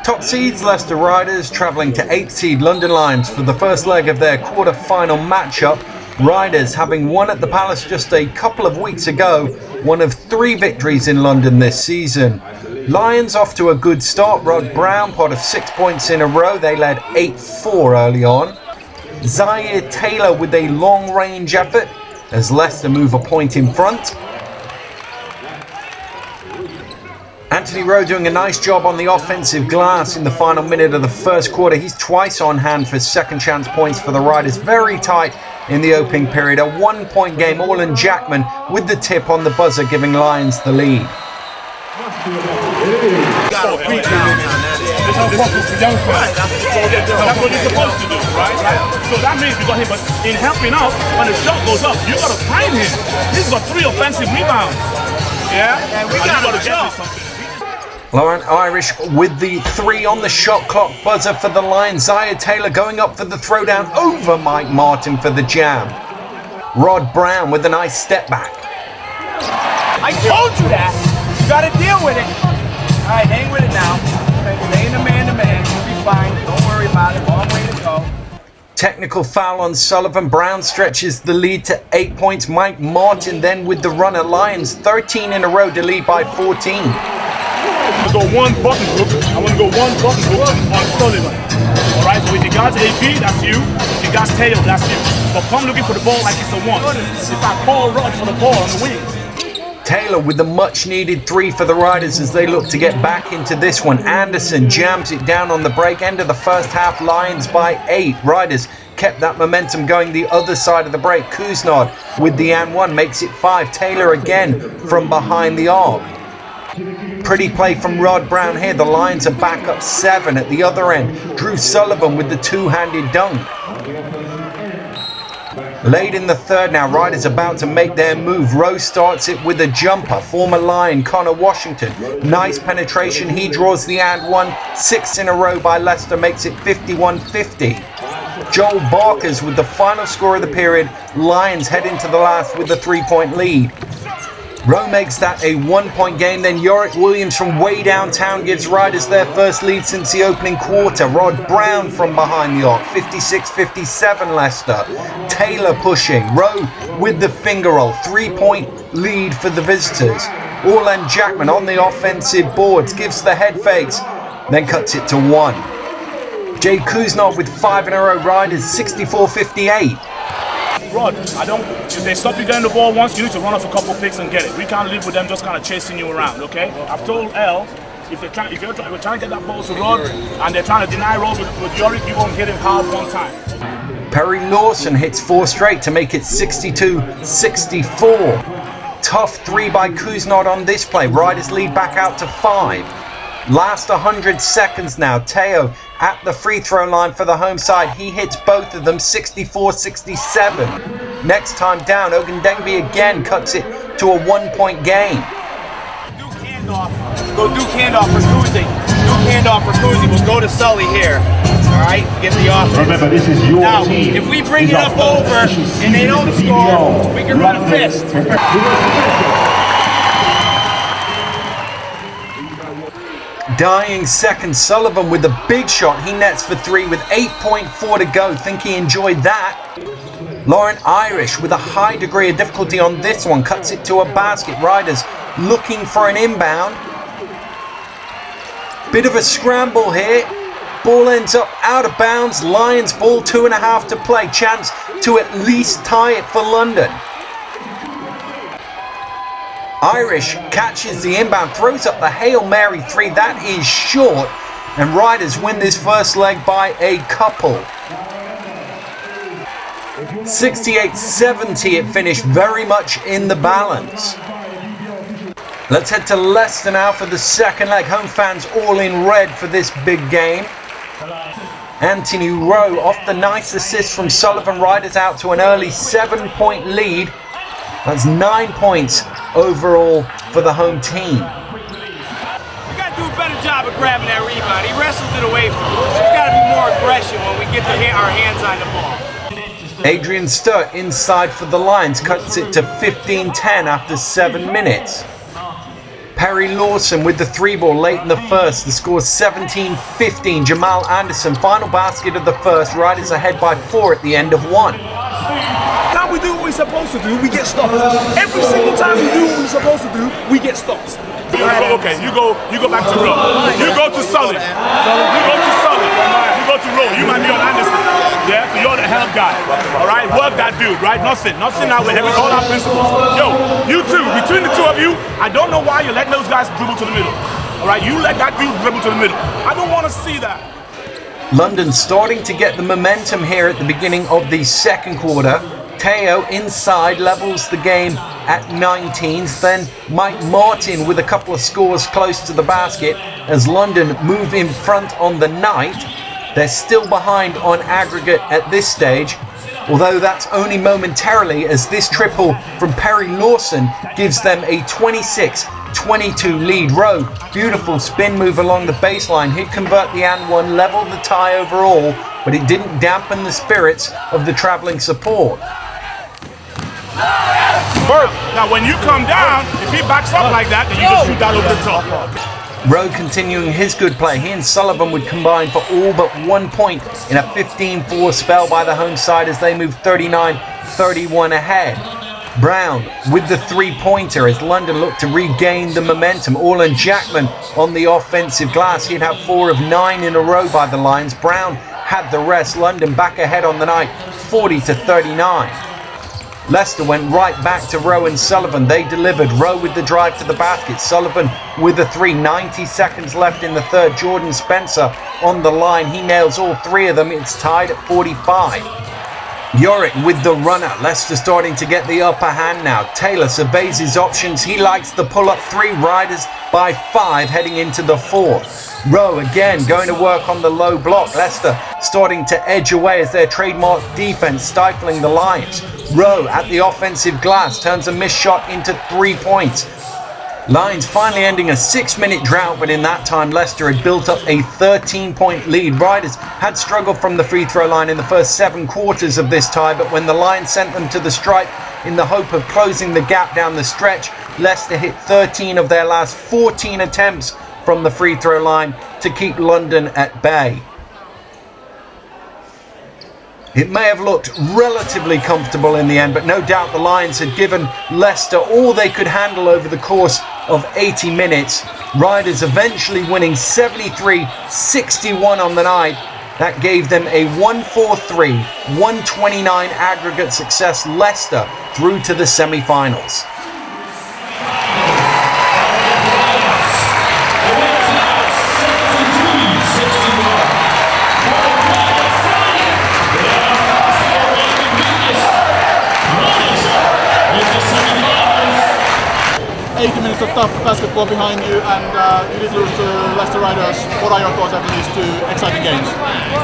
Top seeds Leicester Riders travelling to 8th seed London Lions for the first leg of their quarter-final matchup. Riders, having won at the Palace just a couple of weeks ago, one of 3 victories in London this season. Lions off to a good start. Rod Brown pot of 6 points in a row. They led 8-4 early on. Zaire Taylor with a long-range effort as Leicester move a point in front. Anthony Rowe doing a nice job on the offensive glass in the final minute of the first quarter. He's twice on hand for second chance points for the Riders. Very tight in the opening period. A 1-point game. Orlan Jackman with the tip on the buzzer, giving Lions the lead. That's what you're supposed to do, right? So that means you got him, but in helping out, when the shot goes up, you got to find him. He's got 3 offensive rebounds. Yeah? And we got to get something. Lauren Irish with the 3 on the shot clock buzzer for the Lions. Zaire Taylor going up for the throwdown over Mike Martin for the jam. Rod Brown with a nice step back. I told you that. You got to deal with it. All right, hang with it now. Stay in the man-to-man. You'll be fine. Don't worry about it. Long way to go. Technical foul on Sullivan. Brown stretches the lead to 8 points. Mike Martin then with the runner. Lions 13 in a row to lead by 14. I want to go one button hook. I want to go one button hook on Sullivan. All right, so if you got AP, that's you. If you got Taylor, that's you. But come looking for the ball like it's a 1. If I call Rod for the ball on the wing. Taylor with the much-needed 3 for the Riders as they look to get back into this one. Anderson jams it down on the break. End of the first half, Lions by 8. Riders kept that momentum going the other side of the break. Kuznod with the and 1 makes it 5. Taylor again from behind the arc. Pretty play from Rod Brown here. The Lions are back up 7 at the other end. Drew Sullivan with the 2-handed dunk. Late in the third now, Riders about to make their move. Rowe starts it with a jumper. Former Lion Connor Washington. Nice penetration. He draws the and 1. 6 in a row by Leicester makes it 51-50. Joel Barkers with the final score of the period. Lions head into the last with a 3-point lead. Rowe makes that a 1-point game. Then Yorick Williams from way downtown gives Riders their first lead since the opening quarter. Rod Brown from behind the arc. 56-57 Leicester. Taylor pushing. Rowe with the finger roll. 3-point lead for the visitors. Orlan Jackman on the offensive boards. Gives the head fakes. Then cuts it to 1. Jay Kuznov with 5 in a row. Riders 64-58. Rod, if they stop you getting the ball once, you need to run off a couple picks and get it. We can't live with them just kind of chasing you around, okay? I've told L, if we're trying to get that ball to Rod and they're trying to deny Rod with Yorick, you won't hit him hard one time. Perry Lawson hits 4 straight to make it 62-64. Tough 3 by Kuznod on this play. Riders lead back out to 5. Last 100 seconds now. Teo at the free throw line for the home side. He hits both of them, 64-67. Next time down, Ogundengbe again cuts it to a 1-point game. Duke handoff. Go Duke handoff for Kuzi. Duke handoff for Kuzi. We'll go to Sully here. All right, get the offense. Remember, this is your now, team. if we bring it up over and they don't score, we can run a fist. Dying second, Sullivan with a big shot. He nets for 3 with 8.4 to go. Think he enjoyed that. Lauren Irish with a high degree of difficulty on this one. Cuts it to a basket. Riders looking for an inbound. Bit of a scramble here. Ball ends up out of bounds. Lions ball, 2.5 to play. Chance to at least tie it for London. Irish catches the inbound, throws up the Hail Mary 3. That is short, and Riders win this first leg by a couple. 68-70 it finished, very much in the balance. Let's head to Leicester now for the second leg. Home fans all in red for this big game. Anthony Rowe off the nice assist from Sullivan. Riders out to an early 7-point lead. That's 9 points overall for the home team. We got to do a better job of grabbing that rebound. He wrestled it away from us. There's got to be more aggression when we get our hands on the ball. Adrian Sturt inside for the Lions cuts it to 15-10 after 7 minutes. Perry Lawson with the 3-ball late in the first. The score's 17-15. Jamal Anderson, final basket of the first. Riders ahead by 4 at the end of 1. Time we do what we're supposed to do, we get stopped. Every single time we do what we're supposed to do, we get stopped. Okay, you go back to row. You go to Sully. You go to Sully. You go to row. You might be on Anderson. Yeah, so you're the help guy. All right, work that dude, right? Nothing out with all our principles. Yo, you two, between the two of you, I don't know why you're letting those guys dribble to the middle. All right, you let that dude dribble to the middle. I don't want to see that. London starting to get the momentum here at the beginning of the second quarter. Teo inside levels the game at 19s. Then Mike Martin with a couple of scores close to the basket as London move in front on the night. They're still behind on aggregate at this stage, although that's only momentarily as this triple from Perry Lawson gives them a 26-22 lead. Rowe, beautiful spin move along the baseline. He'd convert the and one, level the tie overall, but it didn't dampen the spirits of the traveling support. Now when you come down, if he backs up like that, then you just shoot that over the top. Rowe continuing his good play. He and Sullivan would combine for all but 1 point in a 15-4 spell by the home side as they move 39-31 ahead. Brown with the 3-pointer as London looked to regain the momentum. Orlan Jackman on the offensive glass. He'd have 4 of 9 in a row by the lines. Brown had the rest. London back ahead on the night, 40-39. Leicester went right back to Rowe and Sullivan. They delivered. Rowe with the drive to the basket. Sullivan with the 3. 90 seconds left in the third. Jordan Spencer on the line. He nails all 3 of them. It's tied at 45. Yorick with the runner. Leicester starting to get the upper hand now. Taylor surveys his options. He likes the pull-up 3. Riders by 5 heading into the fourth. Rowe again going to work on the low block. Leicester starting to edge away as their trademark defense stifling the Lions. Rowe at the offensive glass turns a missed shot into 3 points. Lions finally ending a 6-minute drought, but in that time Leicester had built up a 13-point lead. Riders had struggled from the free throw line in the first 7 quarters of this tie, but when the Lions sent them to the stripe in the hope of closing the gap down the stretch, Leicester hit 13 of their last 14 attempts from the free throw line to keep London at bay. It may have looked relatively comfortable in the end, but no doubt the Lions had given Leicester all they could handle over the course of 80 minutes. Riders eventually winning 73-61 on the night. That gave them a 143-129 aggregate success. Leicester through to the semi-finals. 80 minutes of tough basketball behind you, and you did lose to Leicester Riders. What are your thoughts after these 2 exciting games?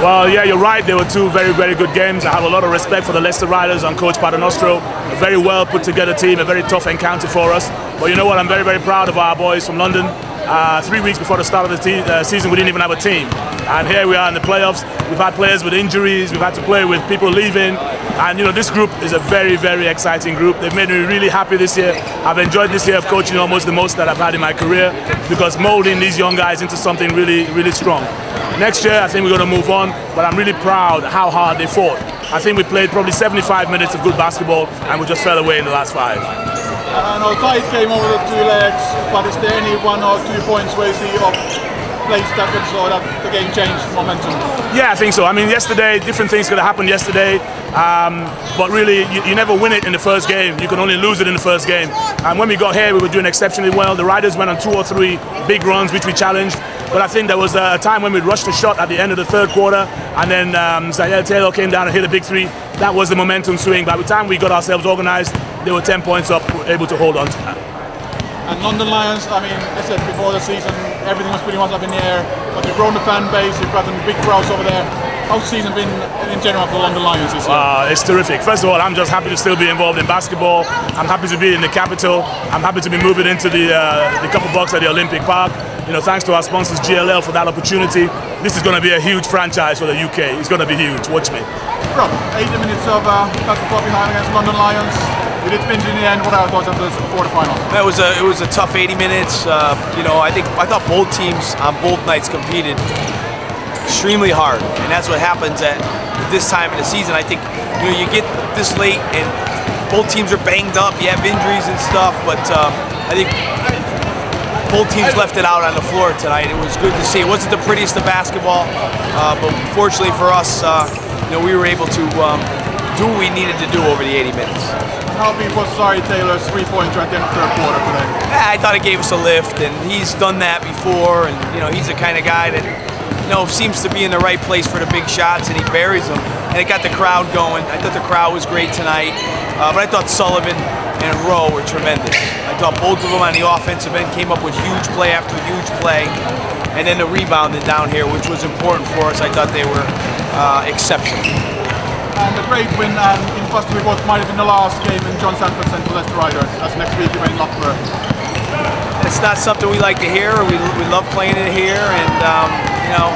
Well, yeah, you're right. They were 2 very, very good games. I have a lot of respect for the Leicester Riders and Coach Paternostro. A very well put together team, a very tough encounter for us. But you know what? I'm very, very proud of our boys from London. 3 weeks before the start of the season, we didn't even have a team. And here we are in the playoffs. We've had players with injuries. We've had to play with people leaving. And you know, this group is a very, very exciting group. They've made me really happy this year. I've enjoyed this year of coaching almost the most that I've had in my career, because molding these young guys into something really, really strong. Next year, I think we're going to move on, but I'm really proud how hard they fought. I think we played probably 75 minutes of good basketball, and we just fell away in the last 5. I know tight came over the 2 legs, but is there any 1 or 2 points where you see plays that could so that the game changed momentum? Yeah, I think so. I mean, yesterday, different things could have happened yesterday, but really, you never win it in the first game. You can only lose it in the first game. And when we got here, we were doing exceptionally well. The Riders went on 2 or 3 big runs, which we challenged. But I think there was a time when we rushed the shot at the end of the third quarter, and then Zaire Taylor came down and hit a big 3. That was the momentum swing. By the time we got ourselves organized, they were 10 points up, able to hold on to that. And London Lions, I mean, I said before the season, everything was pretty much up in the air, but you've grown the fan base, you've got some big crowds over there. How's the season been in general for the London Lions this year? It's terrific. First of all, I'm just happy to still be involved in basketball. I'm happy to be in the capital. I'm happy to be moving into the couple box at the Olympic Park. You know, thanks to our sponsors GLL for that opportunity. This is going to be a huge franchise for the UK. It's going to be huge. Watch me. Rob, 80 minutes of basketball behind against London Lions. You We did finish in the end. What are your thoughts after the quarterfinals? It was a tough 80 minutes. You know, I thought both teams on both nights competed extremely hard, and that's what happens at this time of the season. I think you get this late and both teams are banged up. You have injuries and stuff, but I think both teams left it out on the floor tonight. It was good to see. It wasn't the prettiest of basketball, but fortunately for us, you know, we were able to do what we needed to do over the 80 minutes. How big was Sorry Taylor's three-pointer at the end of the third quarter today? I thought it gave us a lift, and he's done that before, and you know, he's the kind of guy that, you know, seems to be in the right place for the big shots, and he buries them, and it got the crowd going. I thought the crowd was great tonight, but I thought Sullivan and Rowe were tremendous. I thought both of them on the offensive end came up with huge play after huge play, and then the rebounding down here, which was important for us. I thought they were exceptional. And a great win, and in possibly what might have been the last game in John Sanford Central Leicester Riders. That's next week in Leicester. It's not something we like to hear. We love playing it here, and you know,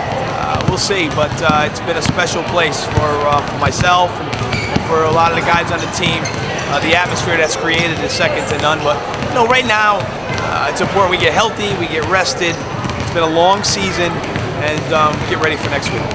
we'll see. But it's been a special place for myself and for a lot of the guys on the team. The atmosphere that's created is second to none. But you know, right now, it's important we get healthy, we get rested. It's been a long season, and get ready for next week.